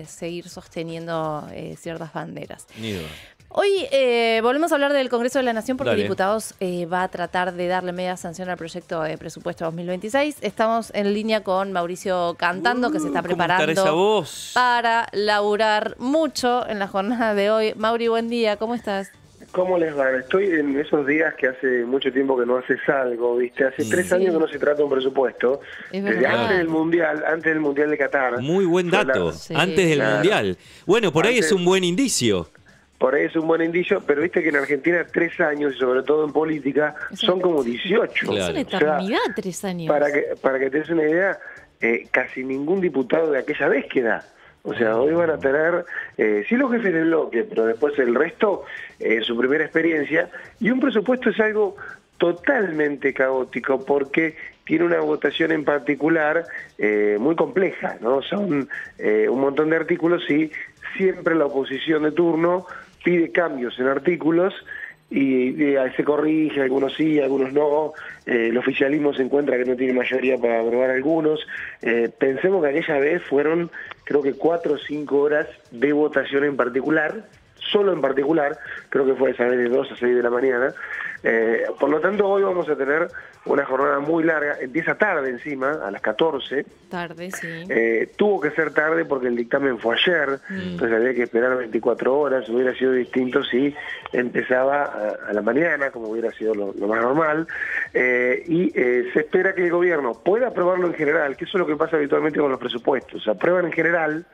seguir sosteniendo ciertas banderas. Ni duda. Hoy volvemos a hablar del Congreso de la Nación porque Dale. Diputados va a tratar de darle media sanción al proyecto de presupuesto 2026. Estamos en línea con Mauricio Cantando, que se está ¿Cómo estará esa preparando voz? para laburar mucho en la jornada de hoy. Mauri, buen día, ¿cómo estás? ¿Cómo les va? Estoy en esos días que hace mucho tiempo que no haces algo, ¿viste? Hace 3 años que no se trata un presupuesto. Es Desde verdad. antes del Mundial de Qatar. Muy buen dato. Sí. Antes del Claro. Mundial. Bueno, por ahí Antes- es un buen indicio. Por ahí es un buen indicio, pero viste que en Argentina 3 años, y sobre todo en política, Es son una- como 18. Claro. Es una eternidad, 3 años. Para que te des una idea, casi ningún diputado de aquella vez queda. O sea, hoy van a tener, sí los jefes de bloque, pero después el resto, su primera experiencia. Y un presupuesto es algo totalmente caótico porque tiene una votación en particular muy compleja, ¿no? Son un montón de artículos y siempre la oposición de turno pide cambios en artículos y se corrige, algunos sí, algunos no. El oficialismo se encuentra que no tiene mayoría para aprobar algunos. Pensemos que aquella vez fueron, creo que 4 o 5 horas de votación en particular, solo en particular, creo que fue esa vez de 2 a 6 de la mañana. Por lo tanto, hoy vamos a tener una jornada muy larga, empieza tarde encima, a las 14. Tarde, sí. Tuvo que ser tarde porque el dictamen fue ayer, entonces había que esperar 24 horas, hubiera sido distinto si empezaba a la mañana, como hubiera sido lo más normal, y se espera que el gobierno pueda aprobarlo en general, que eso es lo que pasa habitualmente con los presupuestos, se aprueban en general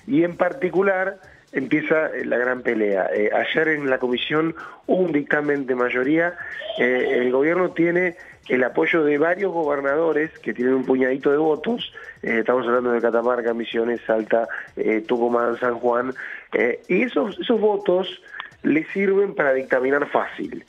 y en particular empieza la gran pelea. Ayer en la comisión hubo un dictamen de mayoría, el gobierno tiene el apoyo de varios gobernadores que tienen un puñadito de votos, estamos hablando de Catamarca, Misiones, Salta, Tucumán, San Juan, y esos votos le sirven para dictaminar fácil,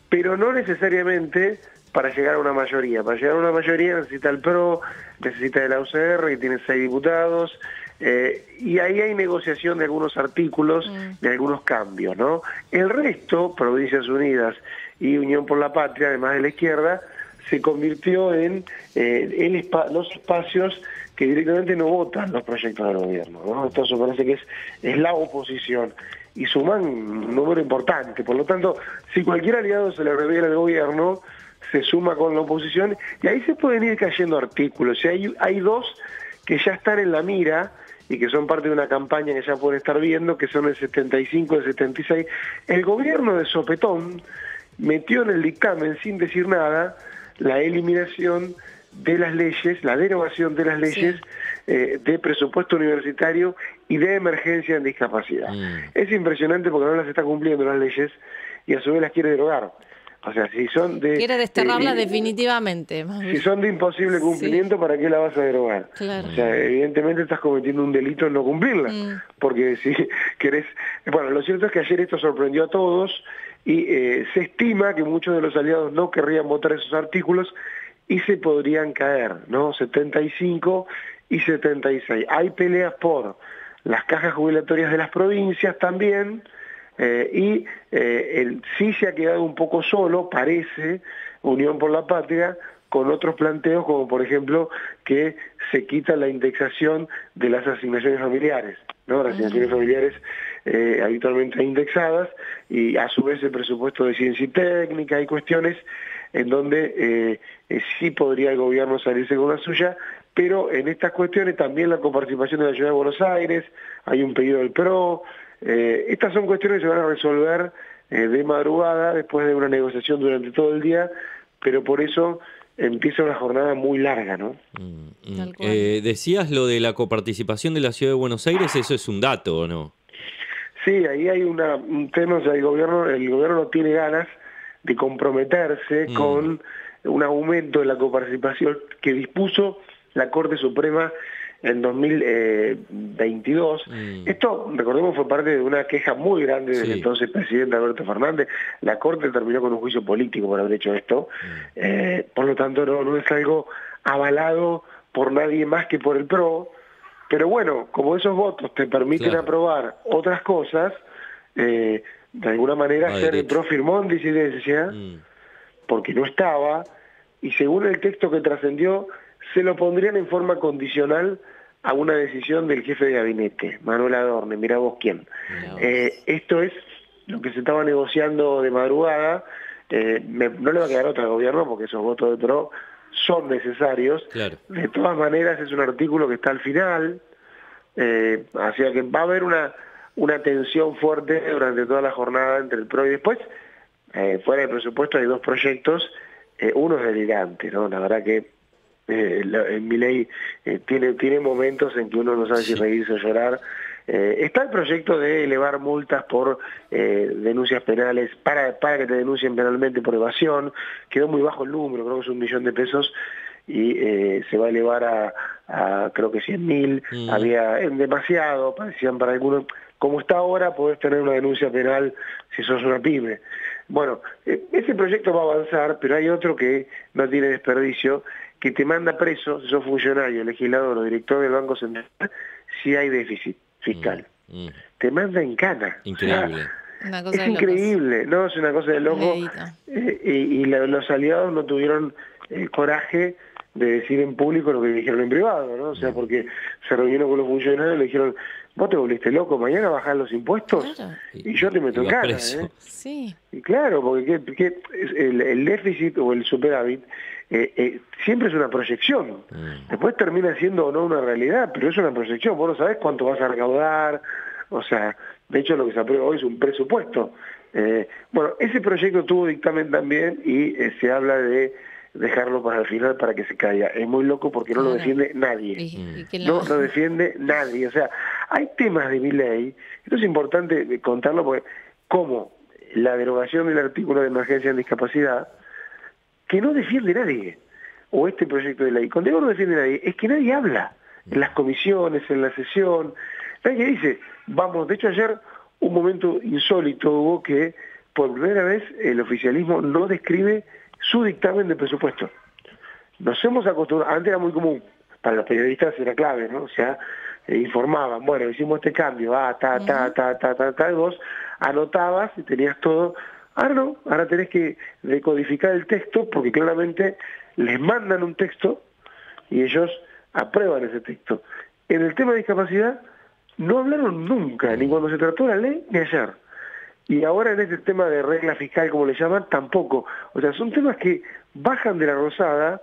pero no necesariamente para llegar a una mayoría. Para llegar a una mayoría necesita el PRO, necesita el UCR, que tiene 6 diputados, y ahí hay negociación de algunos artículos, de algunos cambios, ¿no? El resto, Provincias Unidas y Unión por la Patria, además de la izquierda, se convirtió en los espacios que directamente no votan los proyectos del gobierno, ¿no? Entonces parece que es la oposición y suman un número importante. Por lo tanto, si cualquier aliado se le revela al gobierno, se suma con la oposición y ahí se pueden ir cayendo artículos. Y hay 2 que ya están en la mira y que son parte de una campaña que ya pueden estar viendo, que son el 75 y el 76. El gobierno de sopetón metió en el dictamen, sin decir nada, la eliminación de las leyes, la derogación de las leyes de presupuesto universitario y de emergencia en discapacidad. Es impresionante porque no las está cumpliendo las leyes y a su vez las quiere derogar. O sea, si son de... Quiere desterrarla definitivamente. Si son de imposible cumplimiento, ¿para qué la vas a derogar? Claro. O sea, evidentemente estás cometiendo un delito en no cumplirla. Porque si querés... Bueno, lo cierto es que ayer esto sorprendió a todos y se estima que muchos de los aliados no querrían votar esos artículos y se podrían caer, ¿no? 75 y 76. Hay peleas por las cajas jubilatorias de las provincias también, y sí se ha quedado un poco solo, parece, Unión por la Patria, con otros planteos como por ejemplo que se quita la indexación de las asignaciones familiares, ¿no? Las asignaciones familiares habitualmente indexadas y a su vez el presupuesto de ciencia y técnica, hay cuestiones en donde sí podría el gobierno salirse con la suya, pero en estas cuestiones también la coparticipación de la Ciudad de Buenos Aires, hay un pedido del PRO. Estas son cuestiones que se van a resolver de madrugada, después de una negociación durante todo el día, pero por eso empieza una jornada muy larga, ¿no? Tal cual. Decías lo de la coparticipación de la Ciudad de Buenos Aires, ¿eso es un dato o no? Sí, ahí hay un tema, o sea, el gobierno no tiene ganas de comprometerse con un aumento de la coparticipación que dispuso la Corte Suprema en 2022. Esto, recordemos, fue parte de una queja muy grande del entonces presidente Alberto Fernández. La Corte terminó con un juicio político por haber hecho esto. Por lo tanto, no es algo avalado por nadie más que por el PRO. Pero bueno, como esos votos te permiten aprobar otras cosas, de alguna manera ayer el PRO firmó en disidencia, porque no estaba, y según el texto que trascendió, se lo pondrían en forma condicional a una decisión del jefe de gabinete, Manuel Adorne, mirá vos quién. Esto es lo que se estaba negociando de madrugada. No le va a quedar otra al gobierno porque esos votos de PRO son necesarios. Claro. De todas maneras es un artículo que está al final, así que va a haber una tensión fuerte durante toda la jornada entre el PRO y después, fuera del presupuesto hay dos proyectos, uno es delirante, ¿no? La verdad que Milei tiene momentos en que uno no sabe si reírse o llorar. Está el proyecto de elevar multas por denuncias penales para que te denuncien penalmente por evasión. Quedó muy bajo el número, creo que es 1 millón de pesos y se va a elevar a creo que 100.000. Había demasiado, parecían para algunos. Como está ahora, podés tener una denuncia penal si sos una pyme. Bueno, ese proyecto va a avanzar, pero hay otro que no tiene desperdicio, que te manda preso, si sos funcionario, legislador o director del Banco Central, si hay déficit fiscal. Te manda en cana. Increíble. Una cosa Es increíble, ¿no? Es una cosa de loco. Y los aliados no tuvieron el coraje de decir en público lo que dijeron en privado, ¿no? O sea, porque se reunieron con los funcionarios y le dijeron, vos te volviste loco, mañana bajás los impuestos, claro, y yo te meto en cana, ¿eh? Sí. Y claro, porque el déficit o el superávit siempre es una proyección. Después termina siendo o no una realidad, pero es una proyección. Vos no sabés cuánto vas a recaudar. O sea, de hecho lo que se aprueba hoy es un presupuesto. Bueno, ese proyecto tuvo dictamen también y se habla de dejarlo para el final para que se caiga. Es muy loco porque no lo defiende nadie. No lo defiende nadie. O sea, hay temas de Milei, esto es importante contarlo porque como la derogación del artículo de emergencia en discapacidad, que no defiende nadie, o este proyecto de ley. Cuando digo no defiende nadie, es que nadie habla en las comisiones, en la sesión, nadie dice, vamos, de hecho ayer un momento insólito hubo que por primera vez el oficialismo no describe su dictamen de presupuesto. Nos hemos acostumbrado, antes era muy común, para los periodistas era clave, ¿no? O sea, informaban, bueno, hicimos este cambio, y vos anotabas y tenías todo. Ahora no, ahora tenés que decodificar el texto porque claramente les mandan un texto y ellos aprueban ese texto. En el tema de discapacidad no hablaron nunca, ni cuando se trató la ley, ni ayer. Y ahora en este tema de regla fiscal, como le llaman, tampoco. O sea, son temas que bajan de la rosada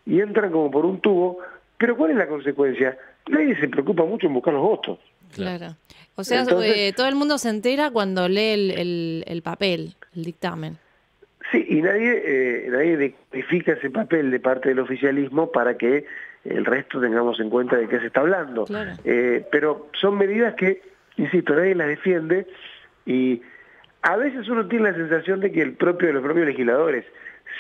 y entran como por un tubo, pero ¿cuál es la consecuencia? Nadie se preocupa mucho en buscar los votos. Claro. O sea, Entonces, todo el mundo se entera cuando lee el papel, el dictamen. Sí, y nadie decodifica ese papel de parte del oficialismo para que el resto tengamos en cuenta de qué se está hablando. Claro. Pero son medidas que, insisto, nadie las defiende y a veces uno tiene la sensación de que los propios legisladores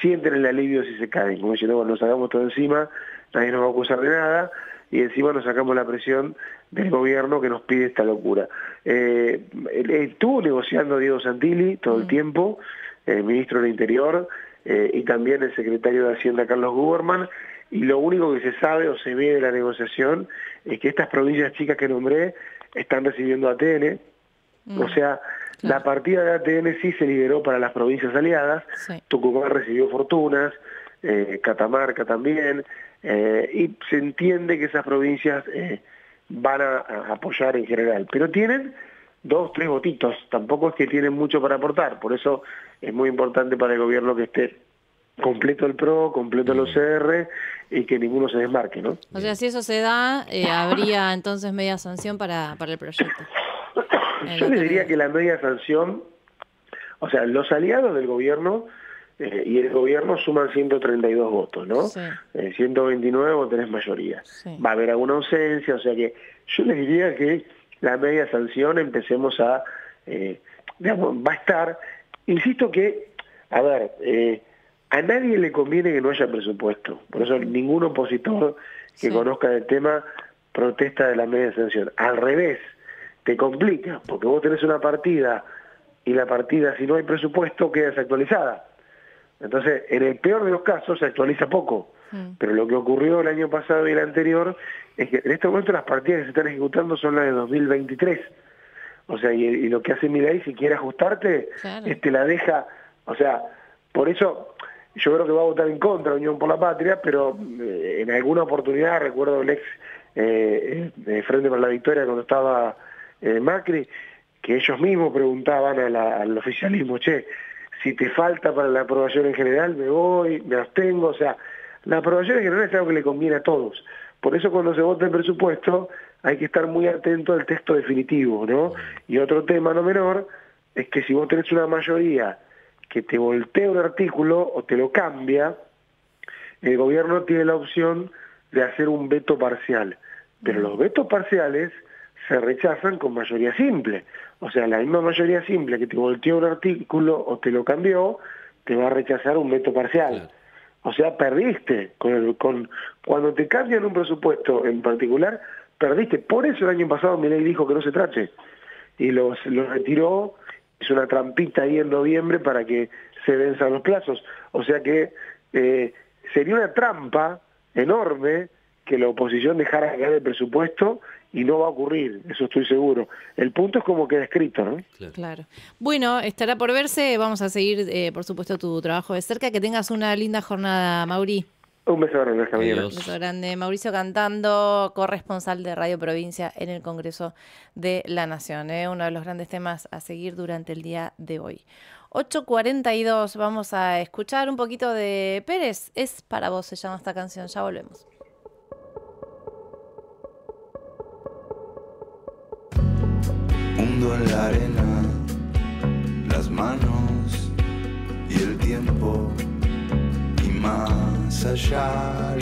sienten el alivio si se caen, como diciendo, bueno, nos sacamos todo encima, nadie nos va a acusar de nada y encima nos sacamos la presión del gobierno que nos pide esta locura. Estuvo negociando Diego Santilli todo el tiempo, el ministro del Interior y también el secretario de Hacienda Carlos Guberman, y lo único que se sabe o se ve de la negociación es que estas provincias chicas que nombré están recibiendo ATN, o sea, la partida de ATN sí se liberó para las provincias aliadas, Tucumán recibió fortunas, Catamarca también, y se entiende que esas provincias van a apoyar en general, pero tienen 2, 3 votitos, tampoco es que tienen mucho para aportar, por eso es muy importante para el gobierno que esté completo el PRO, completo el OCR y que ninguno se desmarque, ¿no? O sea, si eso se da, habría entonces media sanción para el proyecto. Yo les diría que la media sanción, o sea, los aliados del gobierno y el gobierno suman 132 votos, ¿no? Sí. 129 vos tenés mayoría. Sí. Va a haber alguna ausencia, o sea que yo les diría que la media sanción empecemos a, digamos, va a estar, insisto que, a ver, a nadie le conviene que no haya presupuesto, por eso ningún opositor que conozca el tema protesta de la media sanción. Al revés, te complica, porque vos tenés una partida y la partida, si no hay presupuesto, queda desactualizada. Entonces, en el peor de los casos se actualiza poco, pero lo que ocurrió el año pasado y el anterior es que en este momento las partidas que se están ejecutando son las de 2023. O sea, y lo que hace Milei, si quiere ajustarte, la deja, o sea, por eso yo creo que va a votar en contra Unión por la Patria, pero en alguna oportunidad, recuerdo el ex Frente para la Victoria cuando estaba Macri, que ellos mismos preguntaban al oficialismo, che, si te falta para la aprobación en general, me voy, me abstengo. O sea, la aprobación en general es algo que le conviene a todos. Por eso cuando se vota el presupuesto hay que estar muy atento al texto definitivo, ¿no? Y otro tema no menor es que si vos tenés una mayoría que te voltea un artículo o te lo cambia, el gobierno tiene la opción de hacer un veto parcial. Pero los vetos parciales se rechazan con mayoría simple. O sea, la misma mayoría simple que te volteó un artículo o te lo cambió, te va a rechazar un veto parcial. Claro. O sea, perdiste. Cuando te cambian un presupuesto en particular, perdiste. Por eso el año pasado Milei dijo que no se trache. Y los retiró, hizo una trampita ahí en noviembre para que se venzan los plazos. O sea que sería una trampa enorme que la oposición dejara caer el presupuesto, y no va a ocurrir, eso estoy seguro. El punto es como queda escrito, ¿no? Claro. Bueno, estará por verse, vamos a seguir, por supuesto, tu trabajo de cerca. Que tengas una linda jornada, Mauri. Un beso grande, hasta mañana. Un beso grande. Mauricio Cantando, corresponsal de Radio Provincia en el Congreso de la Nación, uno de los grandes temas a seguir durante el día de hoy. 8:42, vamos a escuchar un poquito de Pérez. Es para vos, se llama esta canción, ya volvemos. Hundo en la arena las manos y el tiempo, y más allá